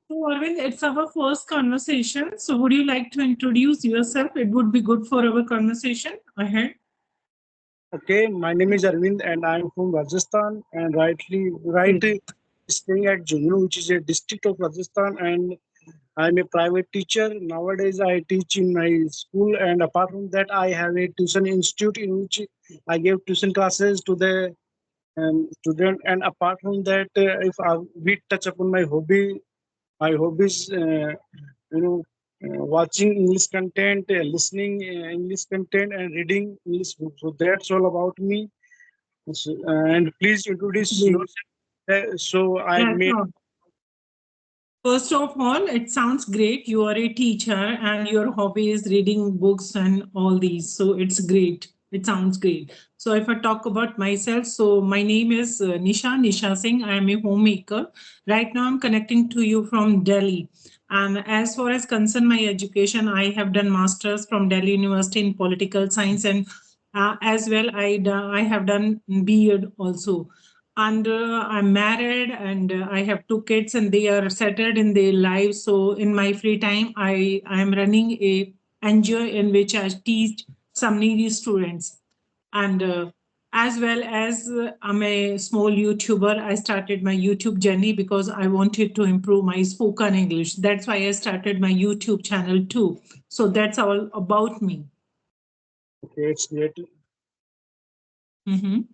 So, Arvind, it's our first conversation. So, would you like to introduce yourself? It would be good for our conversation ahead. Okay, my name is Arvind and I'm from Rajasthan and Great. staying at Jumnu, which is a district of Rajasthan, and I'm a private teacher. Nowadays I teach in my school, and apart from that I have a tuition institute in which I give tuition classes to the student. And apart from that, if we touch upon my hobbies, you know, watching English content, listening English content, and reading English books. So that's all about me. And please introduce Great. yourself. So I Yes, made. no. First of all, it sounds great. You are a teacher and your hobby is reading books and all these. So it's great. It sounds great. So if I talk about myself, so my name is Nisha Singh. I am a homemaker. Right now I'm connecting to you from Delhi. And as far as concern my education, I have done masters from Delhi University in political science, and as well I have done B.Ed also. And I'm married, and I have two kids, and they are settled in their lives. So in my free time, I am running a NGO in which I teach some needy students. And as well as I'm a small YouTuber. I started my YouTube journey because I wanted to improve my spoken English. That's why I started my YouTube channel too. So that's all about me. Okay, it's great. Mhm.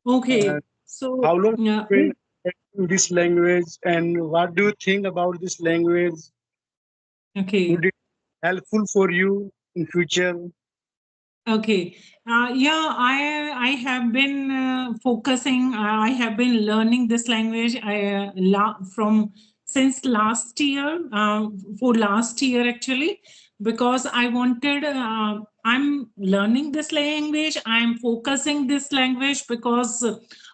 Uh, Okay. So how long yeah. have you been in this language, and what do you think about this language? Okay. Would it helpful for you in future? Okay. Yeah, I have been focusing. I have been learning this language. From since last year. For last year actually, because I wanted. I'm learning this language. I'm focusing this language because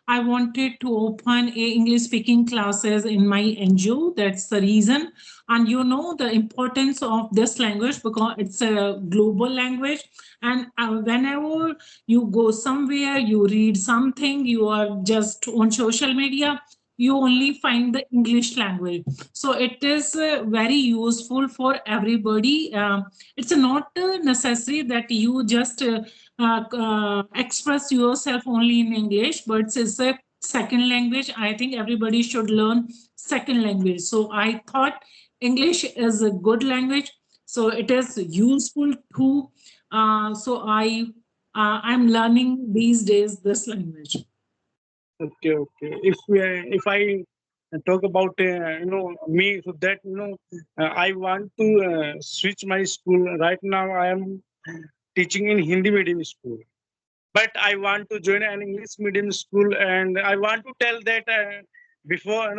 I wanted to open a English speaking classes in my NGO. That's the reason. And you know the importance of this language because it's a global language. And whenever you go somewhere, you read something, you are just on social media, you only find the English language. So it is very useful for everybody. It's not necessary that you just express yourself only in English, but it's a second language. I think everybody should learn second language. So I thought English is a good language. So it is useful too. I'm learning these days this language. Okay, okay. If I talk about me, so that I want to switch my school. Right now, I am teaching in Hindi medium school, but I want to join an English medium school, and I want to tell that before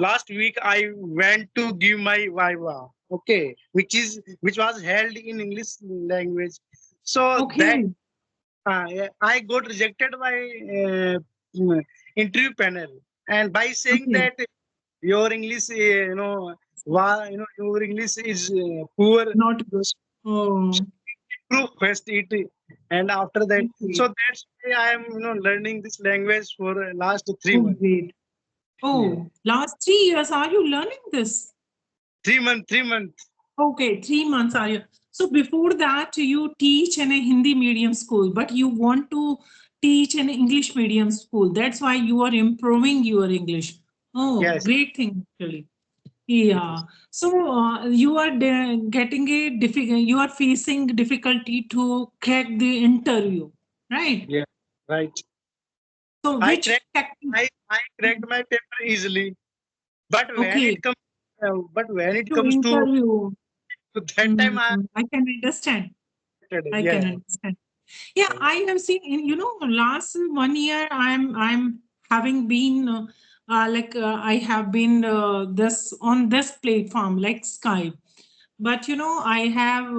last week I went to give my viva. Okay, which was held in English language. So that Okay. yeah, I got rejected by interview panel, and by saying Okay. that your English, your English is poor. Not good. Oh, Proof first it, and after that, okay. so that's why I am learning this language for last three Oh, months. great. Yeah, Oh, last 3 years, are you learning this? 3 months, 3 months. Okay, 3 months are you? So before that, you teach in a Hindi medium school, but you want to teach in English medium school. That's why you are improving your English. Oh, Yes, great thing, actually. Yeah. yes, So you are getting a difficult, you are facing difficulty to crack the interview, right? yeah, right. So I which cracked, technique? I cracked my paper easily, but when Okay, it comes, to interview. to that time, I I can understand. I can yeah. understand. Yeah, I have seen in last 1 year I'm having been I have been this on this platform like Skype, but I have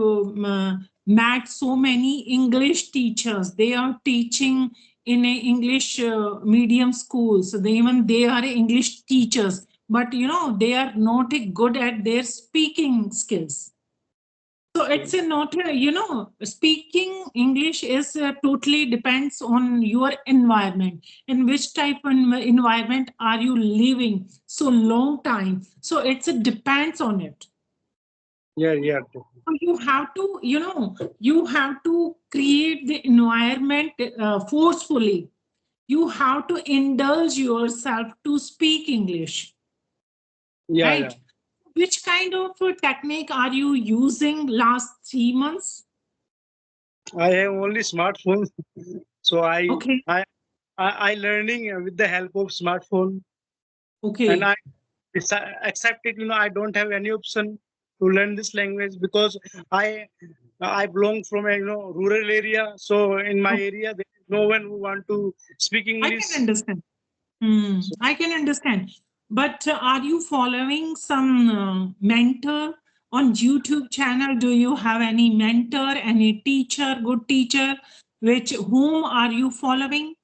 met so many English teachers. They are teaching in a English medium school, so they are English teachers, but they are not good at their speaking skills. So it's a not a, speaking English is totally depends on your environment. In which type of environment are you living so long time? So it's a depends on it. Yeah, yeah. So you have to, you have to create the environment forcefully. You have to indulge yourself to speak English, Yeah, yeah. right? Which kind of technique are you using last 3 months? I have only smartphone, so Okay, I learning with the help of smartphone, and okay. I accept it. I don't have any option to learn this language because I I belong from a rural area. So in my Okay. area, there is no one who want to speak I can English. understand. So I can understand. But are you following some mentor on YouTube channel? Do you have any mentor, any teacher, good teacher? Which whom are you following?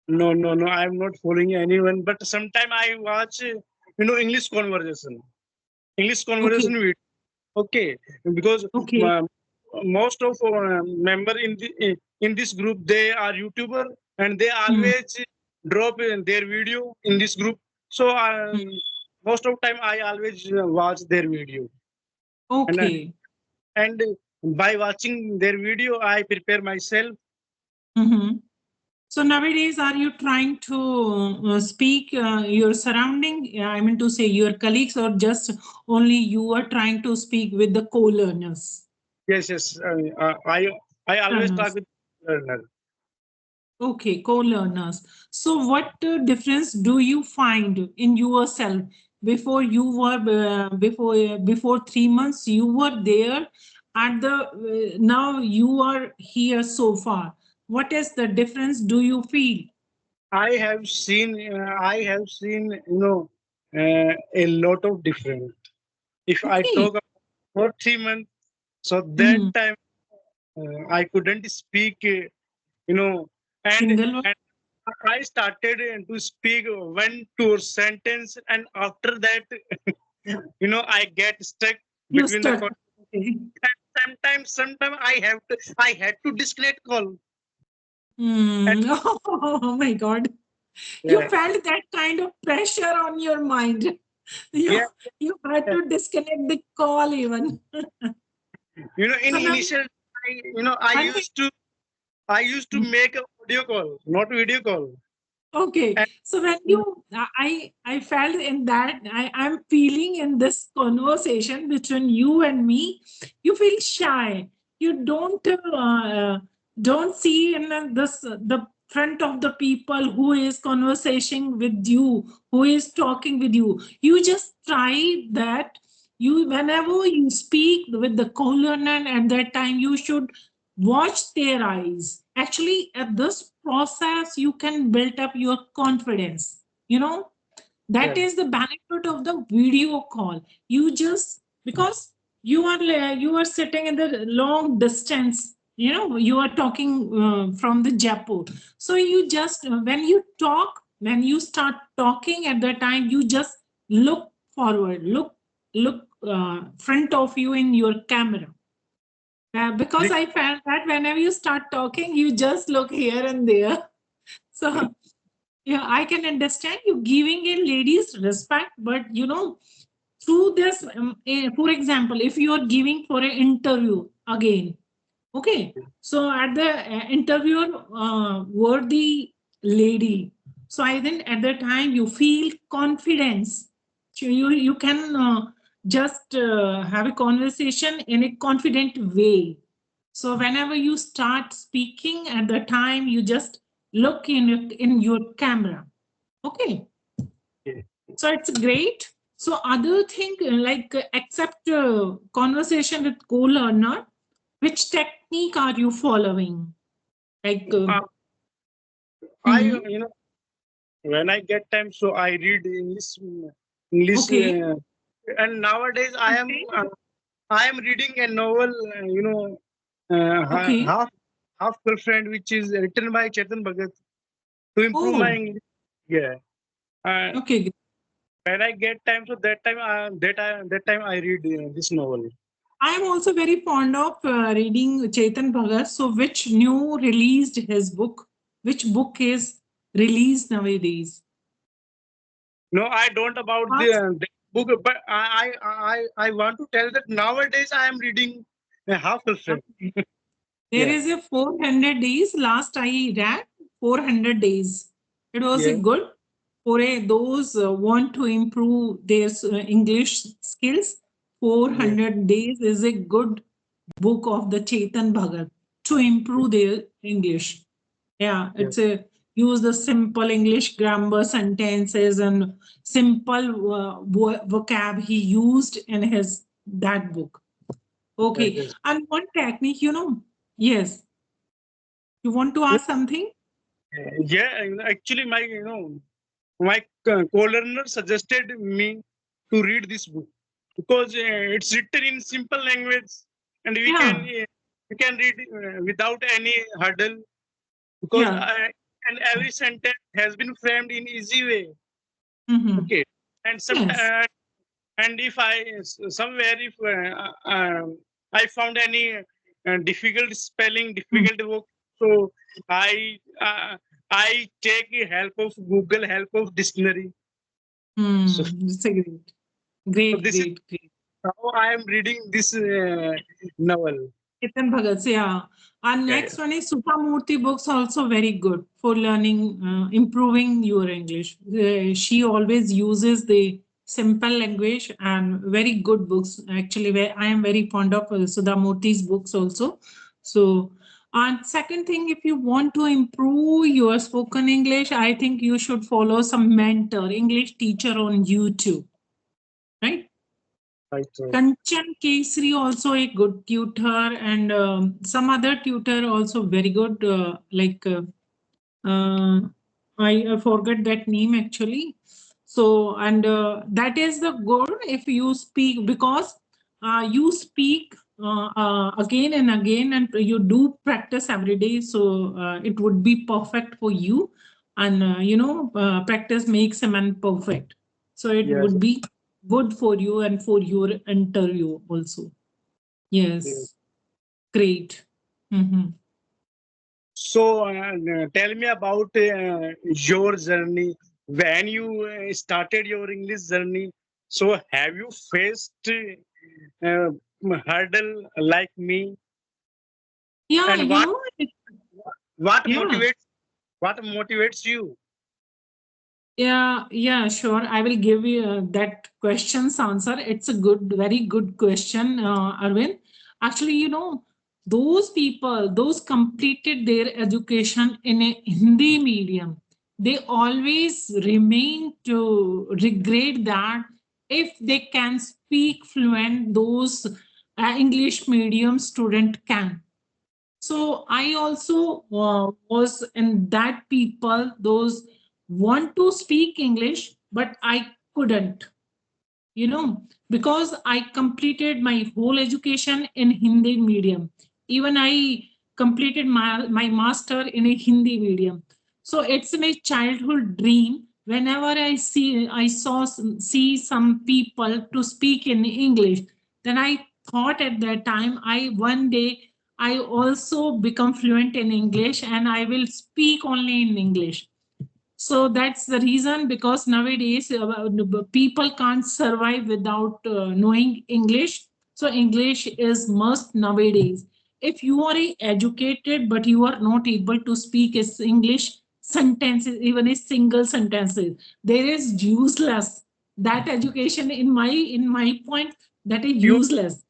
no, no, no. I am not following anyone. But sometime I watch English conversation, English Okay, conversation video. Okay, because okay. most of member in this group, they are YouTuber, and they Hmm, always drop in their video in this group. So hmm. most of time I always watch their video, and uh, Okay. and by watching their video, I prepare myself. Mhm. So nowadays, are you trying to speak your surrounding? I mean to say your colleagues, or just only you are trying to speak with the co-learners? Yes, yes. I always talk Learners. with learner. Okay, co-learners. So what difference do you find in yourself before you were before 3 months you were there at the now you are here so far? What is the difference do you feel? I have seen a lot of different. If I Okay. talk about for 3 months, so that Mhm. time I couldn't speak, and Single one. and I started to speak one two sentence, and after that, I get stuck You between the stuck. call. Okay. Sometimes I had to disconnect call. And Oh my God. You yeah, felt that kind of pressure on your mind. You yeah, you had yeah. to disconnect the call even. In So now initial, I one thing. used to make a audio call, not video call. Okay. And So when I felt in that I'm feeling in this conversation between you and me, you feel shy. You don't see in the front of the people who is conversation with you, who is talking with you. You just try that you whenever you speak with the co-learner at that time, you should watch their eyes. Actually, at this process you can build up your confidence. yeah, That is the benefit of the video call. You just because you are sitting in the long distance. You are talking from the Jaipur. So you just when you start talking at the time, you just look forward, look front of you in your camera. Because I felt that whenever you start talking, you just look here and there. So, yeah, I can understand you giving a ladies respect, but through this, for example, if you are giving for an interview again, okay, so at the interviewer were the lady. So I think at the time you feel confidence. So you can just have a conversation in a confident way. So whenever you start speaking at the time, you just look in your camera. Okay. yeah. So it's great. So other thing like except conversation with co-learner, which technique are you following? Like, Uh, I mhm. when I get time, so I read English, Okay, and nowadays okay, I am reading a novel, okay. Half Girlfriend, which is written by Chetan Bhagat to improve my Oh, English. Yeah. Uh, okay. when I get time, so that time I read this novel. I am also very fond of reading Chetan Bhagat. So, which new released his book? Which book is released nowadays? No, I don't about the book, but I want to tell that nowadays I am reading half a Okay. set. There Yeah, is a 400 days. Last I read 400 days. It was a yeah, good for those want to improve their English skills. yeah, 400 days is a good book of the Chetan Bhagat to improve their English. Yeah, yeah. it's a use the simple English grammar sentences and simple vocab he used in his that book. Yes, Okay, yes. and one technique, yes, you want to ask something? Yeah, actually, my co-learner suggested me to read this book because it's written in simple language and Yeah, we can read without any hurdle because yeah. and every sentence has been framed in easy way. Hmm. Okay, and Yes. sometimes and if somewhere if I found any difficult spelling, Mm. difficult work, so I I take help of Google, help of dictionary. So, It's a great, so great, this is great, great. how I am reading this novel. Chetan Bhagat, yeah. And Yeah, yeah. next one is Murthy books, also very good for learning, improving your English. She always uses the simple language and very good books. Actually, I am very fond of Murthy's books also. So, and second thing, if you want to improve your spoken English, I think you should follow some mentor, English teacher on YouTube, right? Right. So, Kanchan Kesri also a good tutor, and some other tutor also very good. Uh, I forget that name actually. So and that is the goal if you speak because you speak again and again and you do practice every day. So it would be perfect for you, and practice makes a man perfect. So it yes. would be good for you and for your interview also. Yes. Yes, great. Mhm. So, tell me about your journey when you started your English journey. So, have you faced uh, hurdle like me, Yeah, and what yeah. motivates you? Yeah, sure. I will give you that question's answer. It's a good, very good question, Arvind. Actually, those people, those completed their education in a Hindi medium, they always remain to regret that if they can speak fluent, those English medium student can. So I also was in that people those want to speak English but I couldn't, because I completed my whole education in Hindi medium. Even I completed my master in a Hindi medium. So it's my childhood dream. Whenever see some people to speak in English, then I thought at that time I one day I also become fluent in English and I will speak only in English. So that's the reason, because nowadays people can't survive without knowing English. So English is must nowadays. If you are educated but you are not able to speak English sentences, even a single sentences, there is useless. That education in my point, that is You useless.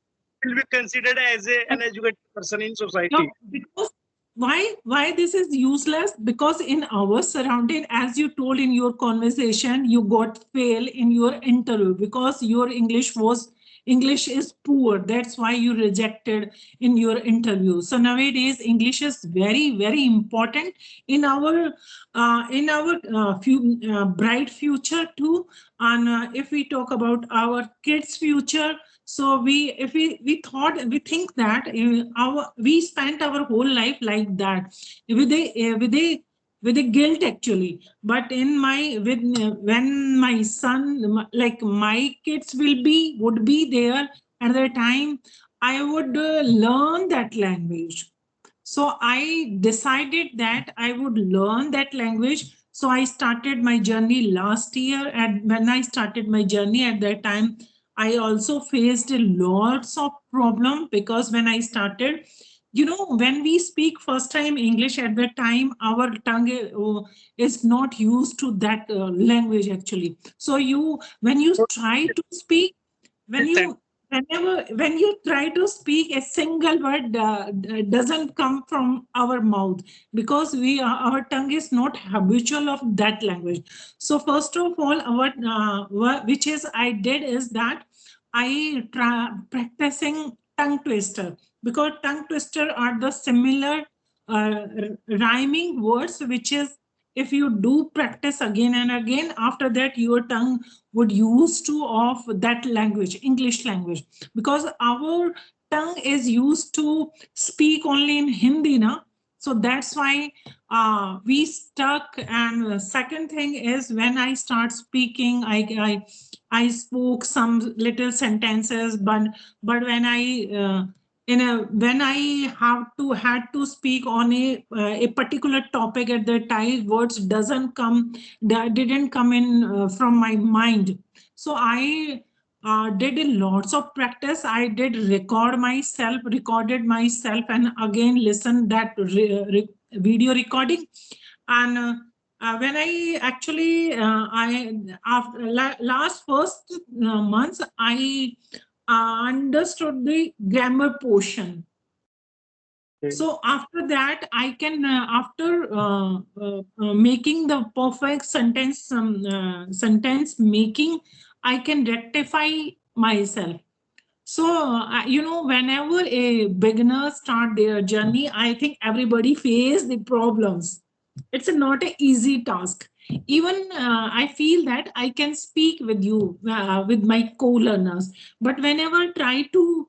will be considered as an educated person in Yeah, society. because why this is useless? Because in our surrounding, as you told in your conversation, you got fail in your interview because your English is poor. That's why you rejected in your interview. So nowadays, English is very very important in our bright future too. And if we talk about our kids' future, so we if we think that our we spent our whole life like that with a guilt actually. But in my with when my son, like my kids would be there at the time, I would learn that language. So I decided that I would learn that language. So I started my journey last year. And when I started my journey at that time, I also faced lots of problem, because when I started, when we speak first time English at that time, our tongue is not used to that language actually. So when you try to speak, when Understand? you when you try to speak, a single word doesn't come from our mouth, because our tongue is not habitual of that language. So first of all, which is I did is that I practicing tongue twister, because tongue twister are the similar rhyming words, which is, if you do practice again and again, after that your tongue would use to of that language, English language, because our tongue is used to speak only in Hindi na. So that's why we stuck. And the second thing is, when I start speaking, I spoke some little sentences, but when I when I had to speak on a particular topic at the time, words doesn't come, that didn't come in from my mind. So I did a lots of practice. I did recorded myself, and again listened that video recording. And when I actually I after last first months, I understood the grammar portion. Okay. So after that, I can, after making the perfect sentence making, I can rectify myself. So, whenever a beginner start their journey, I think everybody face the problems. It's not an easy task. Even I feel that I can speak with you, with my co-learners, but whenever I try to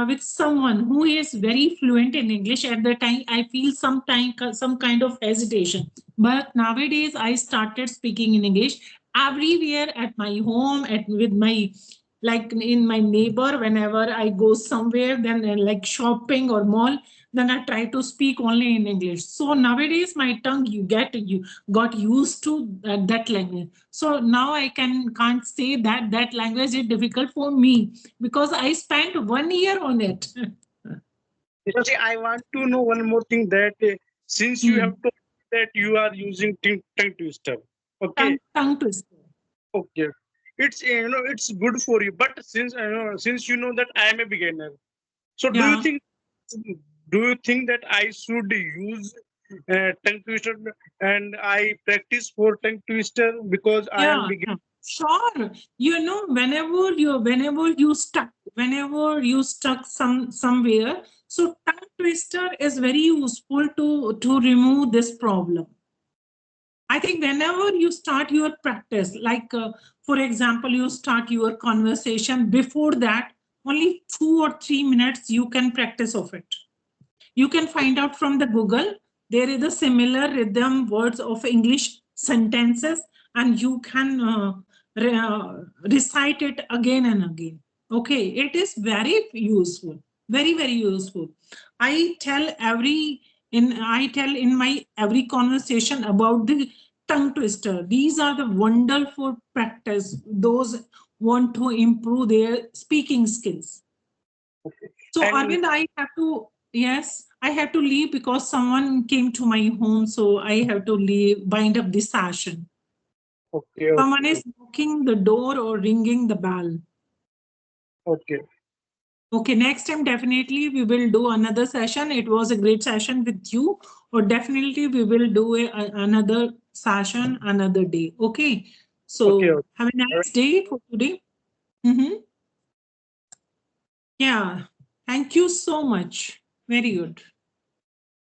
with someone who is very fluent in English at the time, I feel some kind of hesitation. But nowadays, I started speaking in English everywhere, at my home, with my, like in my neighbor, whenever I go somewhere, then like shopping or mall, then I try to speak only in English. So nowadays my tongue, you got used to that language. So now I can't say that that language is difficult for me, because I spent 1 year on it. Because I want to know one more thing, that since you have Hmm. told that you are using tongue twister, okay, Tongue twister. okay, it's it's good for you. But since you know that I am a beginner, so Yeah. do you think that I should use tongue twister, and I practice for tongue twister because I am Yeah, beginner? yeah, sure. Whenever you stuck somewhere, so tongue twister is very useful to remove this problem. I think whenever you start your practice, like for example, you start your conversation, before that, only 2 or 3 minutes you can practice of it. You can find out from the Google. There is a similar rhythm words of English sentences, and you can recite it again and again. Okay, it is very useful, very very useful. I tell in my every conversation about the tongue twister. These are the wonderful practice those want to improve their speaking skills. So And Arvind, I have to, yes, I have to leave because someone came to my home. So I have to leave, wind up this session. okay, Someone okay, is knocking the door or ringing the bell. okay, Okay, next time definitely we will do another session. It was a great session with you. Or definitely we will do another session another day. Okay. okay, So okay. have a nice day for today. Mhm. Yeah. Thank you so much. Very good.